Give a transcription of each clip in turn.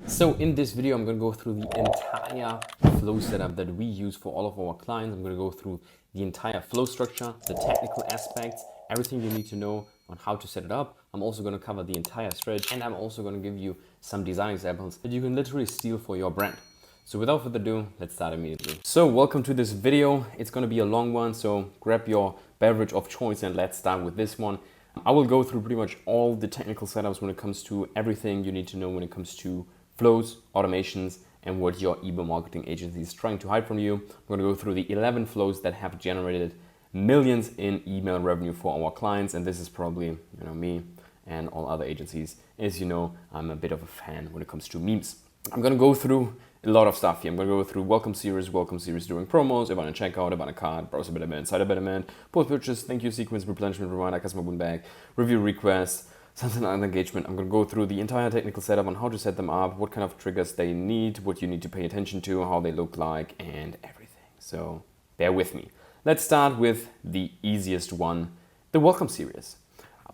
So in this video, I'm going to go through the entire flow setup that we use for all of our clients. I'm going to go through the entire flow structure, the technical aspects, everything you need to know on how to set it up. I'm also going to cover the entire strategy, and I'm also going to give you some design examples that you can literally steal for your brand. So without further ado, let's start immediately. So welcome to this video. It's going to be a long one, so grab your beverage of choice and let's start with this one. I will go through pretty much all the technical setups when it comes to everything you need to know when it comes to flows, automations, and what your email marketing agency is trying to hide from you. I'm going to go through the 11 flows that have generated millions in email revenue for our clients, and this is probably me and all other agencies. As you know, I'm a bit of a fan when it comes to memes. I'm going to go through a lot of stuff here. I'm going to go through welcome series during promos, Abon Checkout, Abon card, browser betterment, site betterment, post purchase, thank you sequence, replenishment reminder, customer win back, review requests, something like engagement. I'm going to go through the entire technical setup on how to set them up, what kind of triggers they need, what you need to pay attention to, how they look like, and everything. So bear with me. Let's start with the easiest one, the welcome series.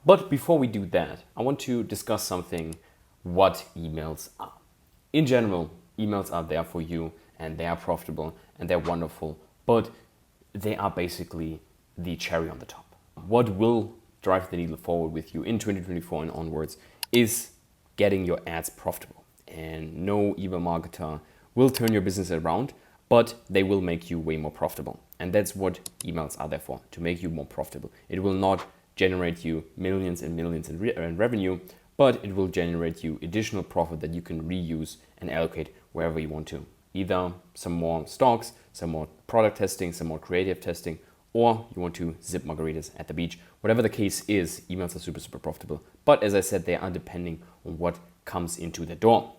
But before we do that, I want to discuss something, what emails are. In general, emails are there for you and they are profitable and they're wonderful, but they are basically the cherry on the top. What will drive the needle forward with you in 2024 and onwards is getting your ads profitable. And no email marketer will turn your business around, but they will make you way more profitable. And that's what emails are there for, to make you more profitable. It will not generate you millions and millions in revenue, but it will generate you additional profit that you can reuse and allocate wherever you want to. Either some more stocks, some more product testing, some more creative testing, or you want to zip margaritas at the beach. Whatever the case is, emails are super, super profitable. But as I said, they are depending on what comes into the door.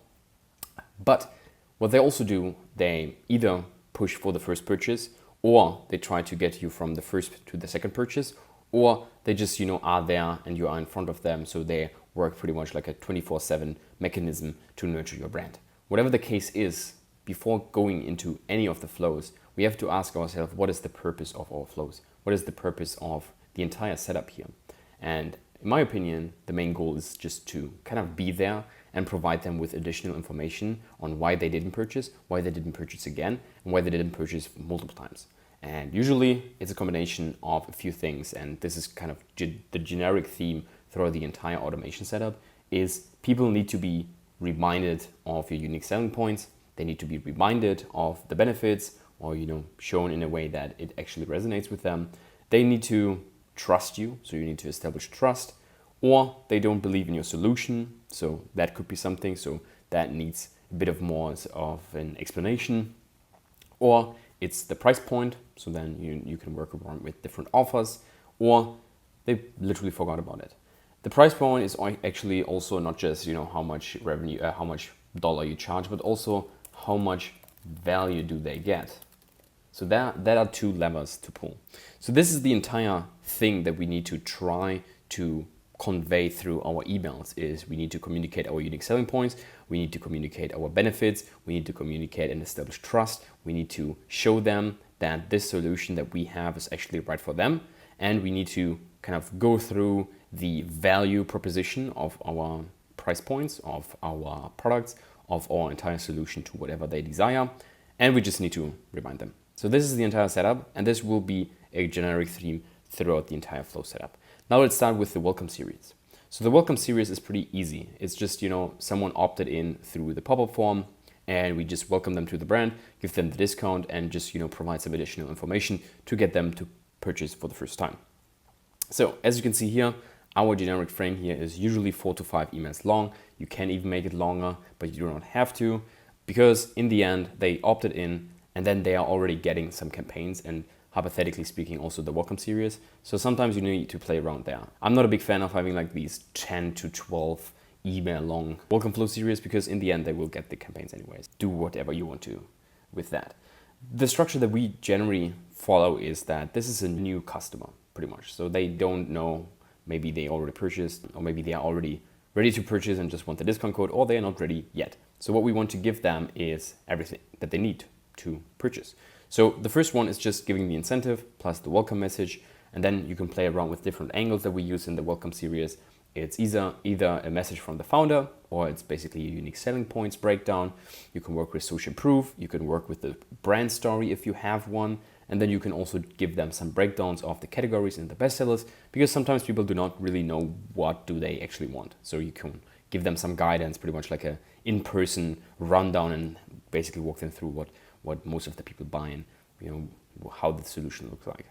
But what they also do, they either push for the first purchase, or they try to get you from the first to the second purchase, or they just, are there and you are in front of them. So they work pretty much like a 24/7 mechanism to nurture your brand. Whatever the case is, before going into any of the flows, we have to ask ourselves, what is the purpose of our flows? What is the purpose of the entire setup here? And in my opinion, the main goal is just to kind of be there and provide them with additional information on why they didn't purchase again, and why they didn't purchase multiple times. And usually it's a combination of a few things, and this is kind of the generic theme throughout the entire automation setup, is people need to be reminded of your unique selling points. They need to be reminded of the benefits, or shown in a way that it actually resonates with them. They need to trust you, so you need to establish trust, or they don't believe in your solution, so that could be something, so that needs a bit of more of an explanation, or it's the price point, so then you can work around with different offers, or they literally forgot about it. The price point is actually also not just how much revenue, how much dollar you charge, but also how much value do they get. So that are two levers to pull. So this is the entire thing that we need to try to convey through our emails, is we need to communicate our unique selling points, we need to communicate our benefits, we need to communicate and establish trust, we need to show them that this solution that we have is actually right for them, and we need to kind of go through the value proposition of our price points, of our products, of our entire solution to whatever they desire, and we just need to remind them. So this is the entire setup, and this will be a generic theme throughout the entire flow setup. Now let's start with the welcome series. So the welcome series is pretty easy. It's just, someone opted in through the pop-up form, and we just welcome them to the brand, give them the discount, and just, provide some additional information to get them to purchase for the first time. So as you can see here, our generic frame here is usually 4 to 5 emails long. You can even make it longer, but you do not have to, because in the end, they opted in, and then they are already getting some campaigns, and hypothetically speaking, also the welcome series. So sometimes you need to play around there. I'm not a big fan of having like these 10 to 12 email long welcome flow series, because in the end, they will get the campaigns anyways. Do whatever you want to with that. The structure that we generally follow is that this is a new customer, pretty much. So they don't know, maybe they already purchased, or maybe they are already ready to purchase and just want the discount code, or they are not ready yet. So what we want to give them is everything that they need to purchase. So the first one is just giving the incentive plus the welcome message, and then you can play around with different angles that we use in the welcome series. It's either a message from the founder, or it's basically a unique selling points breakdown. You can work with social proof, you can work with the brand story if you have one, and then you can also give them some breakdowns of the categories and the bestsellers, because sometimes people do not really know what do they actually want. So you can give them some guidance, pretty much like a in-person rundown, and basically walk them through what most of the people buy and how the solution looks like.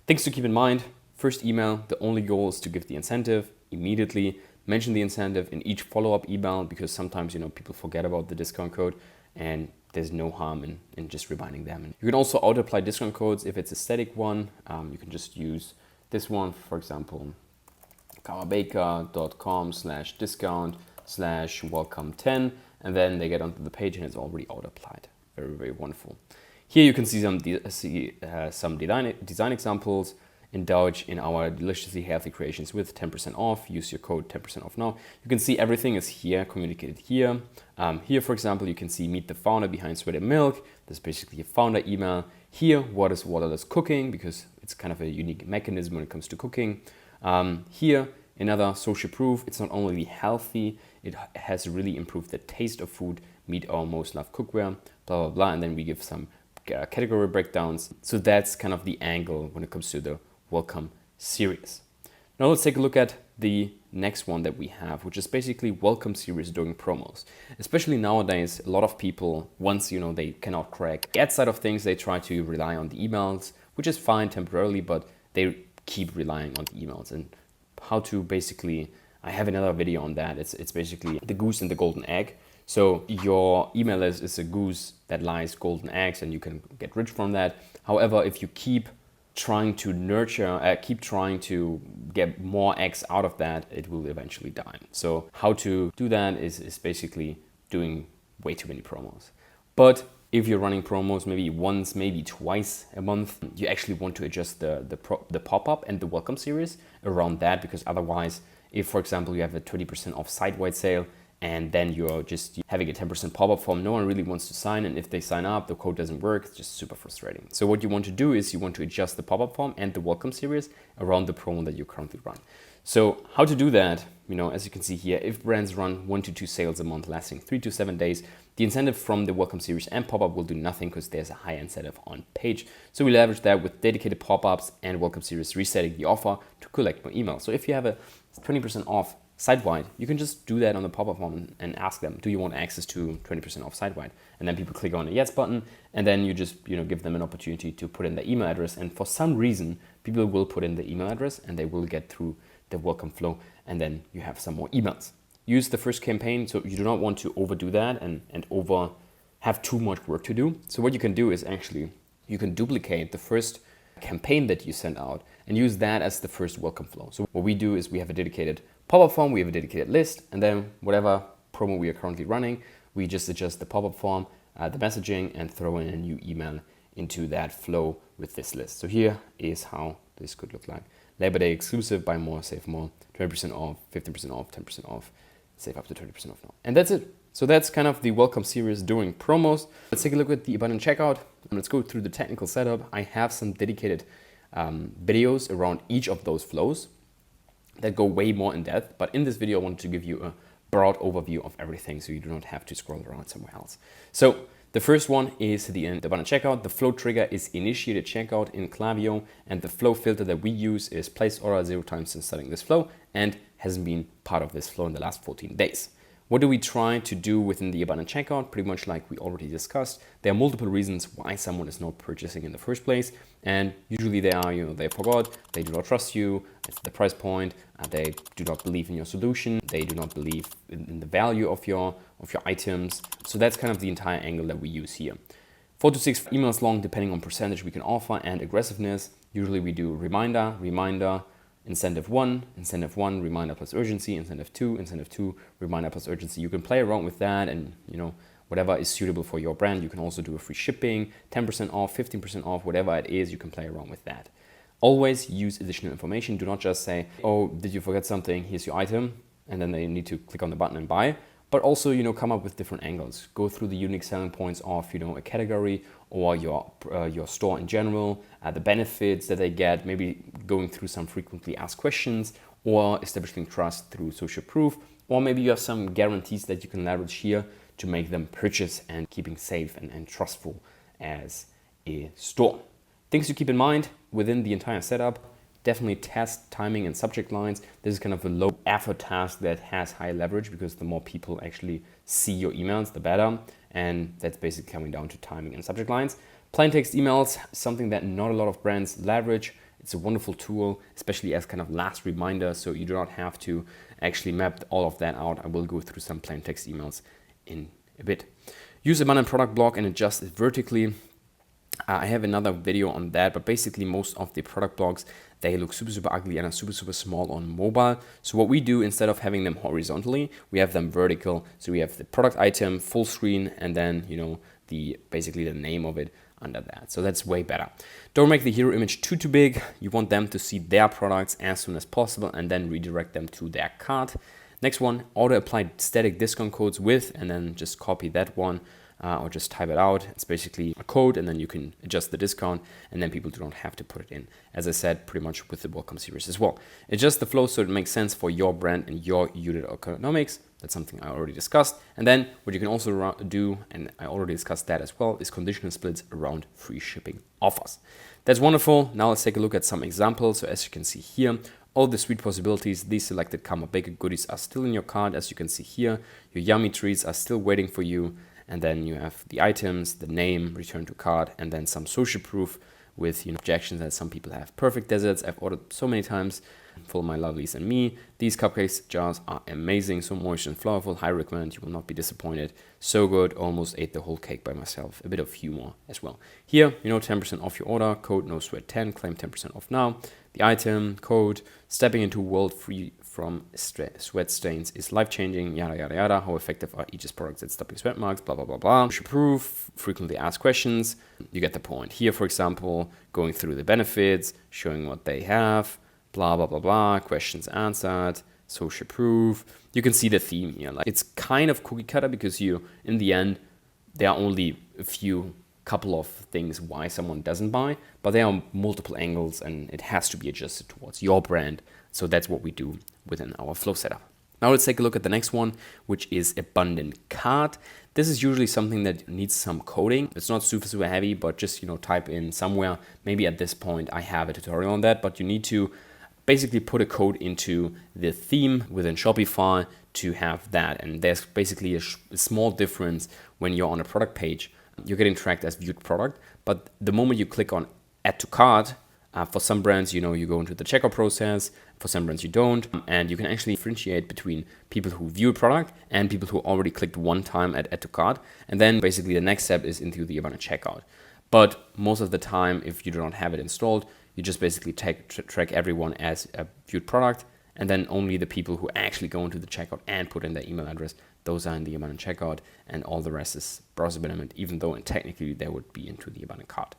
Things to keep in mind: first email, the only goal is to give the incentive immediately. Mention the incentive in each follow-up email, because sometimes people forget about the discount code, and there's no harm in just reminding them. And you can also auto-apply discount codes if it's a static one. You can just use this one, for example, kamabaker.com/discount/welcome10, and then they get onto the page and it's already auto-applied. Very, very wonderful. Here you can see some design examples. Indulge in our deliciously healthy creations with 10% off. Use your code 10% off now. You can see everything is here, communicated here. Here, for example, you can see meet the founder behind Sweat and Milk. This is basically a founder email. Here, what is waterless cooking, because it's kind of a unique mechanism when it comes to cooking. Here, another social proof. It's not only healthy, it has really improved the taste of food. Meet our most loved cookware, blah, blah, blah. And then we give some category breakdowns. So that's kind of the angle when it comes to the welcome series. Now let's take a look at the next one that we have, which is basically welcome series during promos. Especially nowadays, a lot of people, once they cannot crack the ad side of things, they try to rely on the emails, which is fine temporarily, but they keep relying on the emails. And how to basically, I have another video on that. It's basically the goose and the golden egg. So your email list is a goose that lies golden eggs, and you can get rich from that. However, if you keep trying to nurture, keep trying to get more eggs out of that, it will eventually die. So how to do that is basically doing way too many promos. But if you're running promos maybe once, maybe twice a month, you actually want to adjust the pop-up and the welcome series around that, because otherwise, if for example you have a 20% off site-wide sale, and then you're just having a 10% pop-up form, no one really wants to sign, and if they sign up, the code doesn't work. It's just super frustrating. So what you want to do is you want to adjust the pop-up form and the welcome series around the promo that you currently run. So how to do that? As you can see here, if brands run 1 to 2 sales a month lasting 3 to 7 days, the incentive from the welcome series and pop-up will do nothing, because there's a high incentive on page. So we leverage that with dedicated pop-ups and welcome series resetting the offer to collect more emails. So if you have a 20% off site-wide, you can just do that on the pop-up form and ask them, do you want access to 20% off site-wide? And then people click on the yes button, and then you just give them an opportunity to put in their email address. And for some reason, people will put in the email address and they will get through the welcome flow, and then you have some more emails. Use the first campaign, so you do not want to overdo that and have too much work to do. So what you can do is actually, you can duplicate the first campaign that you send out and use that as the first welcome flow. So what we do is we have a dedicated pop-up form, we have a dedicated list, and then whatever promo we are currently running, we just adjust the pop-up form, the messaging, and throw in a new email into that flow with this list. So here is how this could look like. Labor Day exclusive, buy more, save more, 20% off, 15% off, 10% off, save up to 20% off now. And that's it. So that's kind of the welcome series during promos. Let's take a look at the Abon Checkout. Let's go through the technical setup. I have some dedicated videos around each of those flows that go way more in depth. But in this video, I wanted to give you a broad overview of everything, so you do not have to scroll around somewhere else. So the first one is the Abon Checkout. The flow trigger is initiated checkout in Klaviyo, and the flow filter that we use is placed order 0 times since starting this flow and hasn't been part of this flow in the last 14 days. What do we try to do within the Abon Checkout? Pretty much like we already discussed, there are multiple reasons why someone is not purchasing in the first place. And usually they are, they forgot, they do not trust you, it's the price point, they do not believe in your solution, they do not believe in the value of your items. So that's kind of the entire angle that we use here. 4 to 6 emails long, depending on percentage we can offer and aggressiveness. Usually we do reminder, incentive 1, reminder plus urgency, incentive 2, reminder plus urgency. You can play around with that, and whatever is suitable for your brand. You can also do a free shipping, 10% off, 15% off, whatever it is, you can play around with that. Always use additional information. Do not just say, oh, did you forget something? Here's your item. And then they need to click on the button and buy. But also, come up with different angles. Go through the unique selling points of, a category or your store in general, the benefits that they get, maybe going through some frequently asked questions, or establishing trust through social proof, Or maybe you have some guarantees that you can leverage here to make them purchase and keeping safe and trustful as a store. Things to keep in mind within the entire setup: definitely test timing and subject lines. This is kind of a low effort task that has high leverage, because the more people actually see your emails, the better. And that's basically coming down to timing and subject lines. Plain text emails, something that not a lot of brands leverage. It's a wonderful tool, especially as kind of last reminder, so you do not have to actually map all of that out. I will go through some plain text emails in a bit. Use abundant product block and adjust it vertically. I have another video on that, but basically most of the product blocks, they look super, super ugly and are super, super small on mobile. So what we do, instead of having them horizontally, we have them vertical. So we have the product item full screen, and then, you know, basically the name of it under that. So that's way better. Don't make the hero image too big. You want them to see their products as soon as possible and then redirect them to their cart. Next one, auto apply static discount codes with, and then just copy that one. Or just type it out. It's basically a code, and then you can adjust the discount, and then people do not have to put it in. As I said, pretty much with the welcome series as well. Adjust the flow so it makes sense for your brand and your unit economics. That's something I already discussed. And then what you can also do, and I already discussed that as well, is conditional splits around free shipping offers. That's wonderful. Now let's take a look at some examples. So as you can see here, all the sweet possibilities, these selected Karma Baker goodies are still in your cart. As you can see here, your yummy treats are still waiting for you. And then you have the items, the name, return to cart, and then some social proof with, you know, objections that some people have. Perfect desserts, I've ordered so many times for my lovelies and me. These cupcakes jars are amazing, so moist and flavorful. High recommend, you will not be disappointed. So good, almost ate the whole cake by myself. A bit of humor as well. Here, you know, 10% off your order, code no sweat 10, claim 10% off now. The item, code, stepping into a world free from sweat stains is life-changing, yada, yada, yada. How effective are Aegis products at stopping sweat marks, blah, blah, blah, blah. Social proof, frequently asked questions. You get the point. Here, for example, going through the benefits, showing what they have, blah, blah, blah, blah, questions answered, social proof. You can see the theme here. Like, it's kind of cookie cutter, because in the end, there are only a couple of things why someone doesn't buy, but there are multiple angles, and it has to be adjusted towards your brand. So that's what we do within our flow setup. Now let's take a look at the next one, which is abundant cart. This is usually something that needs some coding. It's not super, super heavy, but just, you know, type in somewhere. Maybe at this point I have a tutorial on that, but you need to basically put a code into the theme within Shopify to have that. And there's basically a small difference when you're on a product page. You're getting tracked as viewed product, but the moment you click on add to cart, for some brands, you know, you go into the checkout process. For some brands, you don't. And you can actually differentiate between people who view a product and people who already clicked one time at add to cart. And then basically the next step is into the Abon Checkout. But most of the time, if you do not have it installed, you just basically track everyone as a viewed product. And then only the people who actually go into the checkout and put in their email address, those are in the Abon Checkout. And all the rest is browser abandonment, even though technically they would be into the Abon cart.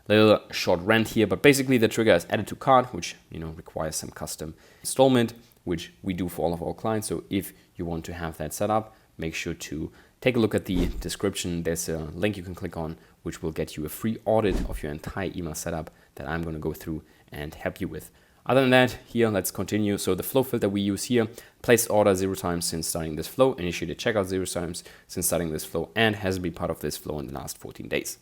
Little short rant here, but basically the trigger is added to cart, which, you know, requires some custom installment, which we do for all of our clients. So if you want to have that set up, make sure to take a look at the description. There's a link you can click on, which will get you a free audit of your entire email setup that I'm going to go through and help you with. Other than that, here, let's continue. So the flow filter we use here, placed order 0 times since starting this flow, initiated checkout 0 times since starting this flow, and has been part of this flow in the last 14 days.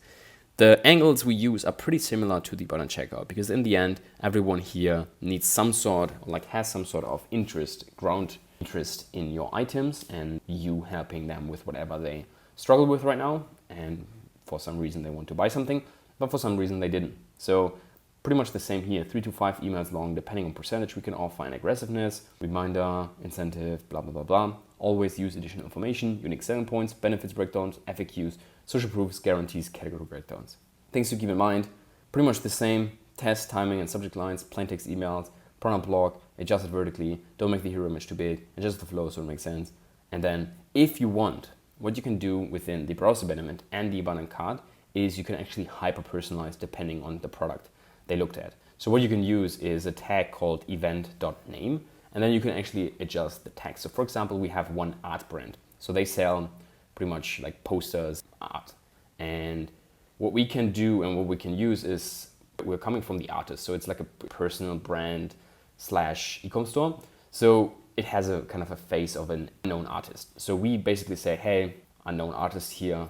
The angles we use are pretty similar to the Abon Checkout, because in the end, everyone here needs some sort, has some sort of ground interest in your items, and you helping them with whatever they struggle with right now. And for some reason they want to buy something, but for some reason they didn't. So pretty much the same here, 3 to 5 emails long, depending on percentage. We can all find aggressiveness, reminder, incentive, blah, blah, blah, blah. Always use additional information, unique selling points, benefits breakdowns, FAQs, social proofs, guarantees, category breakdowns. Things to keep in mind, pretty much the same. Test, timing, and subject lines, plain text emails, product block, adjust it vertically, don't make the hero image too big, adjust the flow so it makes sense. And then if you want, what you can do within the browser abandonment and the abandoned cart is you can actually hyper-personalize depending on the product they looked at. So what you can use is a tag called event.name, and then you can actually adjust the text. So for example, we have one art brand. So they sell pretty much like posters, art. And what we can do and what we can use is we're coming from the artist. So it's like a personal brand / e-com store. So it has a kind of a face of an unknown artist. So we basically say, hey, unknown artist here,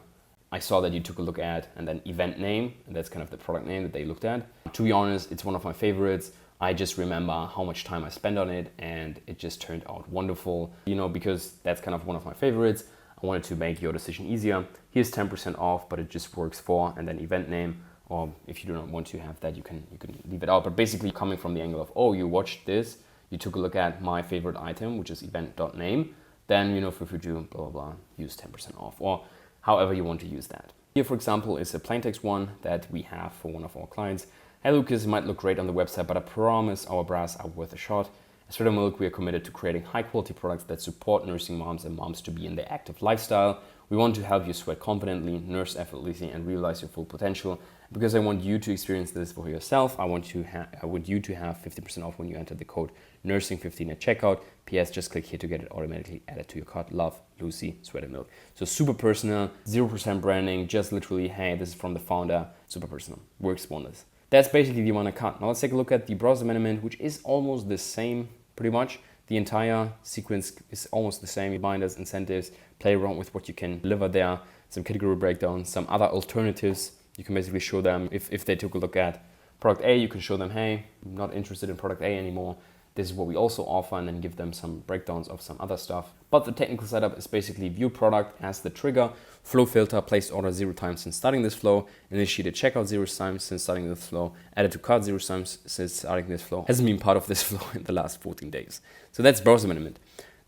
I saw that you took a look at, and then event name, and that's kind of the product name that they looked at. To be honest, it's one of my favorites. I just remember how much time I spent on it, and it just turned out wonderful. You know, because that's kind of one of my favorites, I wanted to make your decision easier. Here's 10% off, but it just works for, and then event name. Or if you do not want to have that, you can leave it out. But basically coming from the angle of, oh, you watched this, you took a look at my favorite item, which is event.name, then, you know, feel free to blah, blah, blah, use 10% off, or however you want to use that. Here, for example, is a plain text one that we have for one of our clients. Hey Lucas, it might look great on the website, but I promise our bras are worth a shot. At Sweater Milk, we are committed to creating high quality products that support nursing moms and moms to be in their active lifestyle. We want to help you sweat confidently, nurse effortlessly, and realize your full potential. Because I want you to experience this for yourself, I want you to have 50% off when you enter the code nursing15 at checkout. PS, just click here to get it automatically added to your cart. Love, Lucy, Sweater Milk. So super personal, 0% branding, just literally, hey, this is from the founder, super personal, works wonders. That's basically the one I cut. Now let's take a look at the browser management, which is almost the same, pretty much. The entire sequence is almost the same. Reminders, incentives, play around with what you can deliver there, some category breakdown, some other alternatives. You can basically show them, if they took a look at product A, you can show them, hey, I'm not interested in product A anymore. This is what we also offer, and then give them some breakdowns of some other stuff. But the technical setup is basically view product as the trigger, flow filter, placed order 0 times since starting this flow, initiated checkout 0 times since starting this flow, added to cart 0 times since starting this flow. Hasn't been part of this flow in the last 14 days. So that's browser abandonment.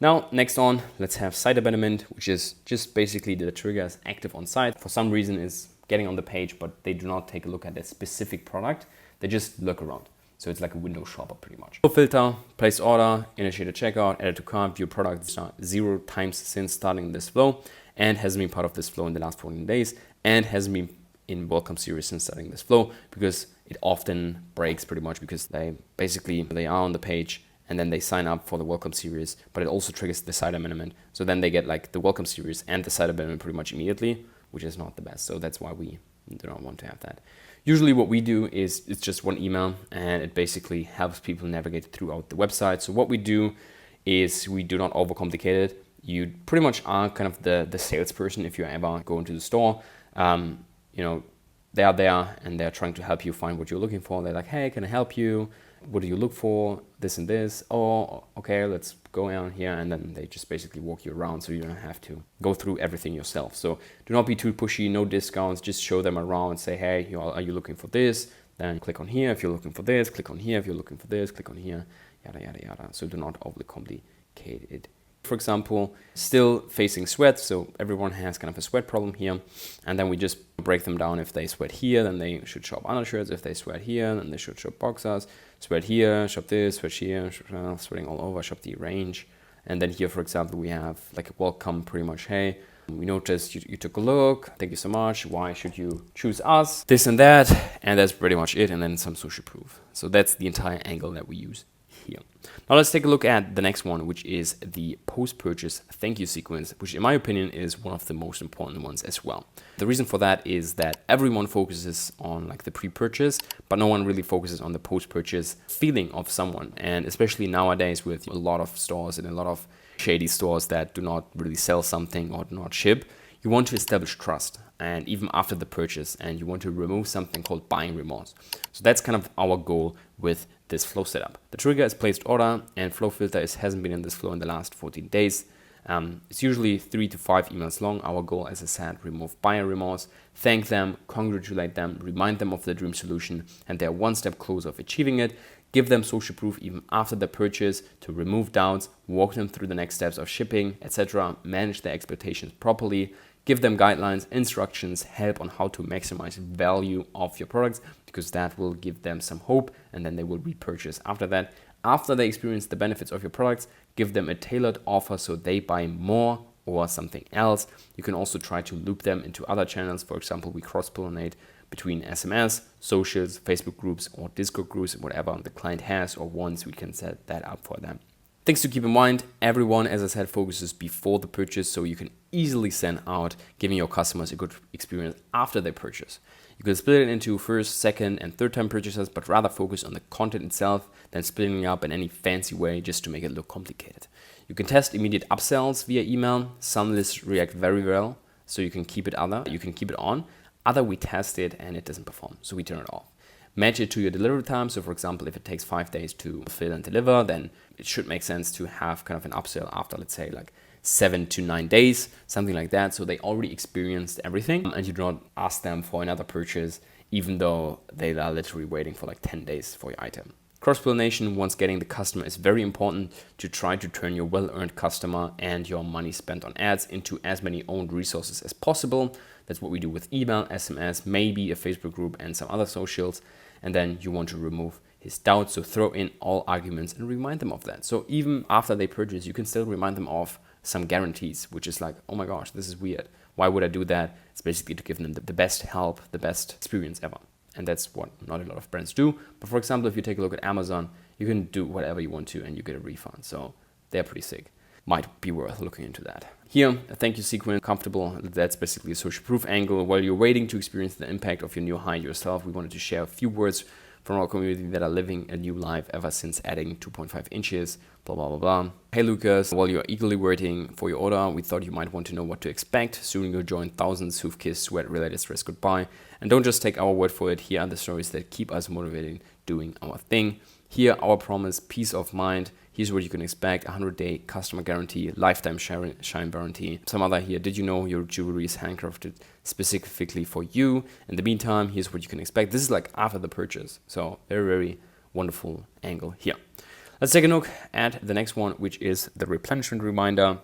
Now, next on, let's have site abandonment, which is just basically the trigger is active on site. For some reason, is getting on the page, but they do not take a look at that specific product. They just look around. So it's like a window shopper pretty much. Flow filter, place order, initiate a checkout, add to cart, view product 0 times since starting this flow, and hasn't been part of this flow in the last 14 days, and hasn't been in welcome series since starting this flow, because it often breaks pretty much because they are on the page and then they sign up for the welcome series, but it also triggers the site abandonment. So then they get like the welcome series and the site abandonment pretty much immediately, which is not the best. So that's why we do not want to have that. Usually what we do is it's just one email, and it basically helps people navigate throughout the website. So what we do is we do not overcomplicate it. You pretty much are kind of the salesperson if you ever go into the store. You know, they are there and they're trying to help you find what you're looking for. They're like, hey, can I help you? What do you look for? This and this. Oh, okay, let's go down here. And then they just basically walk you around, so you don't have to go through everything yourself. So do not be too pushy, no discounts. Just show them around, say, hey, are you looking for this? Then click on here if you're looking for this. Click on here if you're looking for this. Click on here, yada, yada, yada. So do not overly complicate it. For example, still facing sweat, so everyone has kind of a sweat problem here, and then we just break them down. If they sweat here, then they should shop undershirts. If they sweat here, then they should shop boxers. Sweat here, shop this, sweat here, sweating all over, shop the range. And then here, for example, we have like a welcome, pretty much, hey, we noticed you took a look, thank you so much, why should you choose us, this and that, and that's pretty much it, and then some social proof. So that's the entire angle that we use here. Now let's take a look at the next one, which is the post-purchase thank you sequence, which in my opinion is one of the most important ones as well. The reason for that is that everyone focuses on like the pre-purchase, but no one really focuses on the post-purchase feeling of someone. And especially nowadays with a lot of stores and a lot of shady stores that do not really sell something or do not ship, you want to establish trust, and even after the purchase, and you want to remove something called buying remorse. So that's kind of our goal with this flow setup. The trigger is placed order, and flow filter hasn't been in this flow in the last 14 days. It's usually 3 to 5 emails long. Our goal, as I said, remove buyer remorse, thank them, congratulate them, remind them of the dream solution, and they're one step closer of achieving it. Give them social proof even after the purchase to remove doubts, walk them through the next steps of shipping, etc. Manage their expectations properly. Give them guidelines, instructions, help on how to maximize value of your products, because that will give them some hope, and then they will repurchase after that. After they experience the benefits of your products, give them a tailored offer so they buy more or something else. You can also try to loop them into other channels. For example, we cross-pollinate between SMS, socials, Facebook groups, or Discord groups, whatever the client has or wants, we can set that up for them. Things to keep in mind, everyone, as I said, focuses before the purchase, so you can easily send out giving your customers a good experience after they purchase. You can split it into first, second, and third time purchases, but rather focus on the content itself than splitting it up in any fancy way just to make it look complicated. You can test immediate upsells via email. Some lists react very well, so you can keep it on. Other we test it and it doesn't perform, so we turn it off. Match it to your delivery time. So for example, if it takes 5 days to fill and deliver, then it should make sense to have kind of an upsell after, let's say, like 7 to 9 days, something like that. So they already experienced everything and you do not ask them for another purchase, even though they are literally waiting for like 10 days for your item. Cross-pollination once getting the customer is very important to try to turn your well-earned customer and your money spent on ads into as many owned resources as possible. That's what we do with email, SMS, maybe a Facebook group and some other socials. And then you want to remove his doubts. So throw in all arguments and remind them of that. So even after they purchase, you can still remind them of some guarantees, which is like, oh my gosh, this is weird. Why would I do that? It's basically to give them the best help, the best experience ever. And that's what not a lot of brands do. But for example, if you take a look at Amazon, you can do whatever you want to and you get a refund. So they're pretty sick. Might be worth looking into that. Here, a thank you sequence, comfortable. That's basically a social proof angle. While you're waiting to experience the impact of your new hire yourself, we wanted to share a few words from our community that are living a new life ever since adding 2.5 inches, blah, blah, blah, blah. Hey Lucas, while you're eagerly waiting for your order, we thought you might want to know what to expect. Soon you'll join thousands who've kissed sweat-related stress goodbye. And don't just take our word for it. Here are the stories that keep us motivated doing our thing. Here, our promise, peace of mind. Here's what you can expect: 100-day customer guarantee, lifetime shine guarantee. Some other here: did you know your jewelry is handcrafted specifically for you? In the meantime, here's what you can expect. This is like after the purchase. So very, very wonderful angle here. Let's take a look at the next one, which is the replenishment reminder.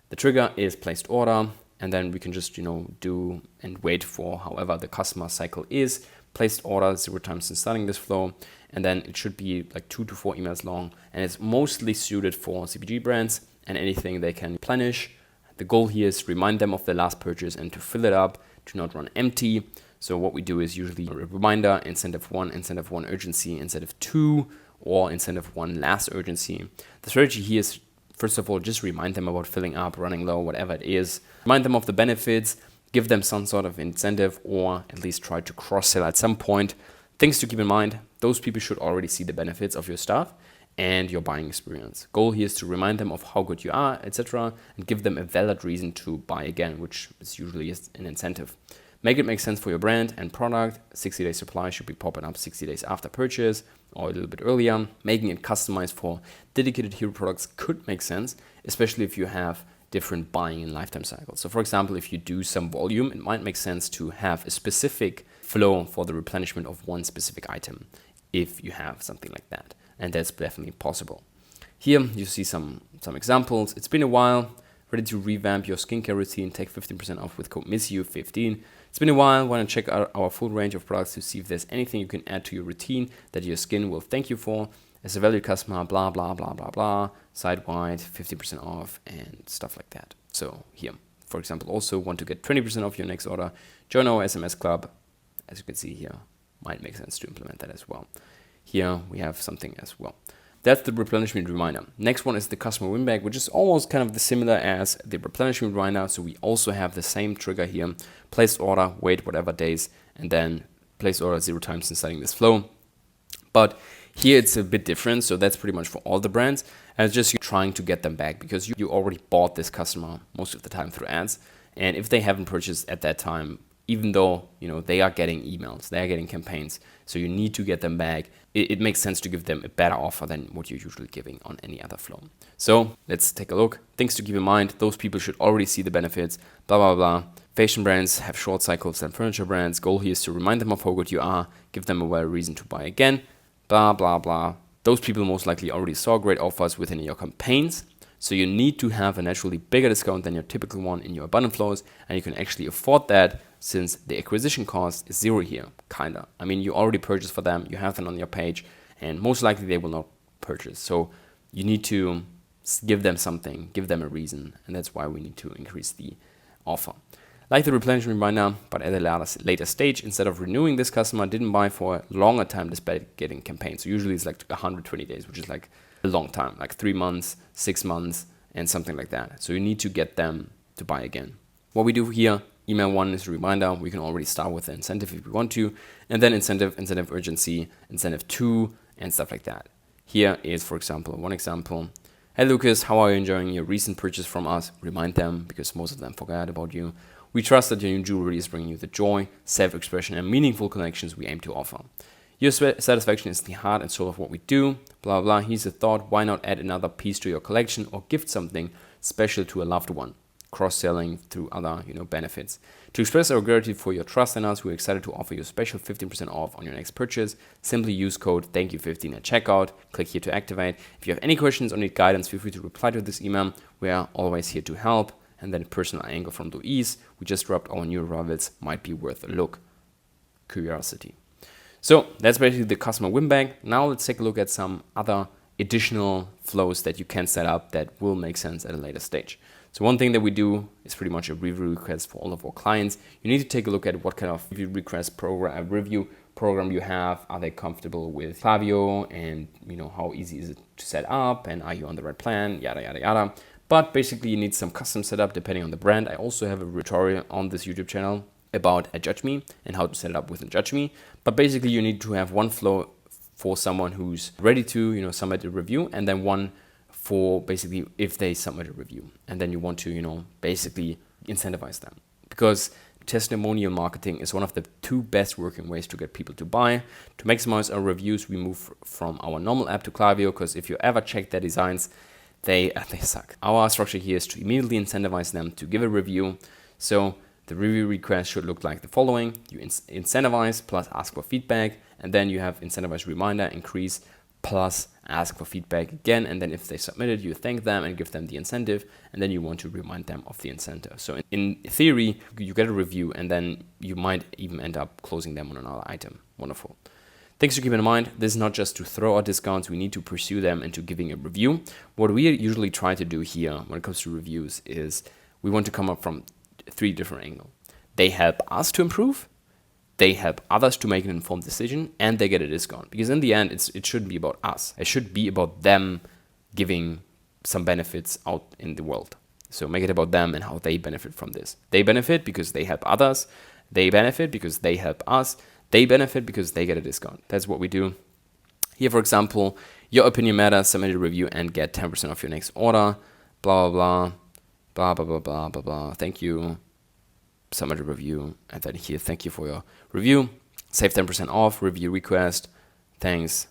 The trigger is placed order, and then we can just, do and wait for however the customer cycle is. Placed order 0 times since starting this flow, and then it should be like 2 to 4 emails long, and it's mostly suited for CPG brands and anything they can replenish. The goal here is to remind them of their last purchase and to fill it up, to not run empty. So what we do is usually a reminder, incentive 1, incentive 1 urgency, incentive 2, or incentive 1 last urgency. The strategy here is, first of all, just remind them about filling up, running low, whatever it is. Remind them of the benefits, give them some sort of incentive, or at least try to cross-sell at some point. Things to keep in mind: those people should already see the benefits of your stuff and your buying experience. Goal here is to remind them of how good you are, etc., and give them a valid reason to buy again, which is usually an incentive. Make it make sense for your brand and product. 60-day supply should be popping up 60 days after purchase or a little bit earlier. Making it customized for dedicated hero products could make sense, especially if you have different buying and lifetime cycles. So for example, if you do some volume, it might make sense to have a specific flow for the replenishment of one specific item if you have something like that. And that's definitely possible. Here you see some examples. It's been a while. Ready to revamp your skincare routine? Take 15% off with code MISSYOU15. It's been a while. Want to check out our full range of products to see if there's anything you can add to your routine that your skin will thank you for. As a valued customer, blah, blah, blah, blah, blah, site-wide, 50% off and stuff like that. So here, for example, also want to get 20% off your next order, join our SMS club. As you can see here, might make sense to implement that as well. Here we have something as well. That's the replenishment reminder. Next one is the customer win back, which is almost kind of the similar as the replenishment reminder. So we also have the same trigger here: place order, wait whatever days, and then place order 0 times since starting this flow. But here it's a bit different. So that's pretty much for all the brands. And it's just you trying to get them back because you already bought this customer most of the time through ads. And if they haven't purchased at that time, even though they are getting emails, they are getting campaigns, so you need to get them back, it makes sense to give them a better offer than what you're usually giving on any other flow. So let's take a look. Things to keep in mind: those people should already see the benefits, blah, blah, blah. Fashion brands have short cycles than furniture brands. Goal here is to remind them of how good you are, give them a well reason to buy again, blah, blah, blah. Those people most likely already saw great offers within your campaigns. So you need to have a naturally bigger discount than your typical one in your abundant flows, and you can actually afford that since the acquisition cost is 0 here, kinda. I mean, you already purchased for them, you have them on your page, and most likely they will not purchase. So you need to give them something, give them a reason, and that's why we need to increase the offer. Like the replenishment reminder, but at a later stage, instead of renewing, this customer didn't buy for a longer time despite getting campaigns. So usually it's like 120 days, which is like a long time, like 3 months, 6 months, and something like that. So you need to get them to buy again. What we do here: email 1 is a reminder. We can already start with the incentive if we want to, and then incentive urgency, incentive 2, and stuff like that. Here is, for example, one example. Hey Lucas, how are you enjoying your recent purchase from us? Remind them, because most of them forgot about you. We trust that your new jewelry is bringing you the joy, self-expression, and meaningful connections we aim to offer. Your satisfaction is the heart and soul of what we do. Blah, blah. Here's a thought. Why not add another piece to your collection or gift something special to a loved one? Cross-selling through other, benefits. To express our gratitude for your trust in us, we're excited to offer you a special 15% off on your next purchase. Simply use code THANKYOU15 at checkout. Click here to activate. If you have any questions or need guidance, feel free to reply to this email. We are always here to help. And then personal angle from Louise. We just dropped our new arrivals. Might be worth a look. Curiosity. So that's basically the customer win back. Now let's take a look at some other additional flows that you can set up that will make sense at a later stage. So one thing that we do is pretty much a review request for all of our clients. You need to take a look at what kind of review request program, review program you have. Are they comfortable with Klaviyo, and how easy is it to set up, and are you on the right plan, yada, yada, yada. But basically you need some custom setup depending on the brand. I also have a tutorial on this YouTube channel about a Judge Me and how to set it up within Judge Me. But basically you need to have one flow for someone who's ready to, submit a review, and then one for basically if they submit a review, and then you want to, basically incentivize them, because testimonial marketing is one of the two best working ways to get people to buy. To maximize our reviews, we move from our normal app to Klaviyo, because if you ever check their designs, they suck. Our structure here is to immediately incentivize them to give a review. So the review request should look like the following. You incentivize plus ask for feedback, and then you have incentivize reminder, increase, plus ask for feedback again. And then if they submit it, you thank them and give them the incentive, and then you want to remind them of the incentive. So in theory, you get a review, and then you might even end up closing them on another item. Wonderful. Things to keep in mind, this is not just to throw out discounts, we need to pursue them into giving a review. What we usually try to do here when it comes to reviews is we want to come up from 3 different angles. They help us to improve, they help others to make an informed decision, and they get a discount. Because in the end, it shouldn't be about us. It should be about them giving some benefits out in the world. So make it about them and how they benefit from this. They benefit because they help others. They benefit because they help us. They benefit because they get a discount. That's what we do. Here, for example, your opinion matters, submit a review and get 10% off your next order. Blah, blah, blah, blah, blah, blah, blah, blah. Thank you. Submit a review. And then here, thank you for your review. Save 10% off, review request. Thanks.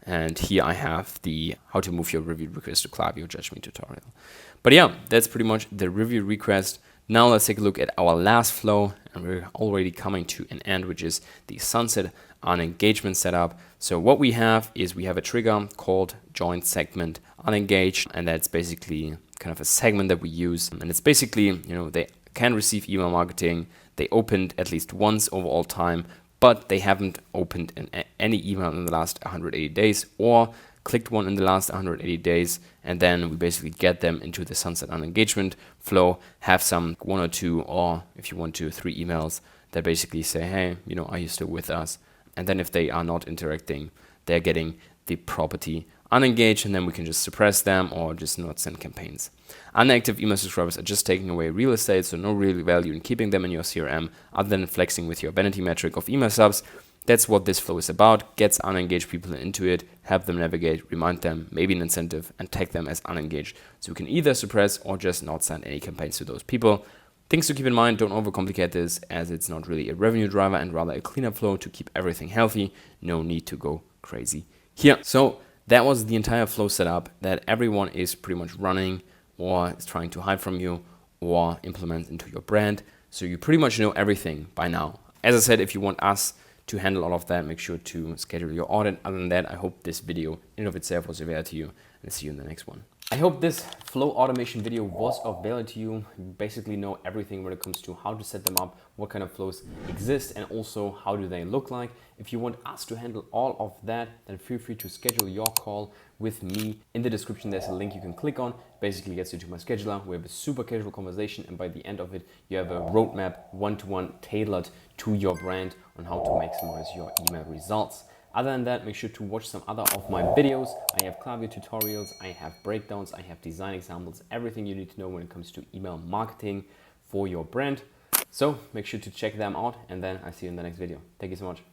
And here I have the how to move your review request to Klaviyo Judge Me tutorial. But yeah, that's pretty much the review request. Now let's take a look at our last flow, and we're already coming to an end, which is the sunset on engagement setup. So what we have is we have a trigger called joint segment unengaged, and that's basically kind of a segment that we use. And it's basically, they can receive email marketing. They opened at least once over all time, but they haven't opened any email in the last 180 days or clicked one in the last 180 days, and then we basically get them into the sunset on engagement flow, have some 1 or 2, or if you want to 3 emails that basically say, hey, are you still with us? And then if they are not interacting, they're getting the property unengaged, and then we can just suppress them or just not send campaigns. Unactive email subscribers are just taking away real estate, so no real value in keeping them in your CRM other than flexing with your vanity metric of email subs. That's what this flow is about. Gets unengaged people into it, help them navigate, remind them, maybe an incentive, and tag them as unengaged. So we can either suppress or just not send any campaigns to those people. Things to keep in mind, don't overcomplicate this, as it's not really a revenue driver and rather a cleanup flow to keep everything healthy. No need to go crazy here. So that was the entire flow setup that everyone is pretty much running or is trying to hide from you or implement into your brand. So you pretty much know everything by now. As I said, if you want us to handle all of that, make sure to schedule your audit. Other than that, I hope this video in and of itself was of value to you, and see you in the next one. I hope this flow automation video was of value to you. You basically know everything when it comes to how to set them up, what kind of flows exist, and also how do they look like. If you want us to handle all of that, then feel free to schedule your call with me. In the description, there's a link you can click on. Basically gets you to my scheduler. We have a super casual conversation, and by the end of it, you have a roadmap one-to-one tailored to your brand on how to maximize your email results. Other than that, make sure to watch some other of my videos. I have Klaviyo tutorials, I have breakdowns, I have design examples, everything you need to know when it comes to email marketing for your brand. So make sure to check them out, and then I see you in the next video. Thank you so much.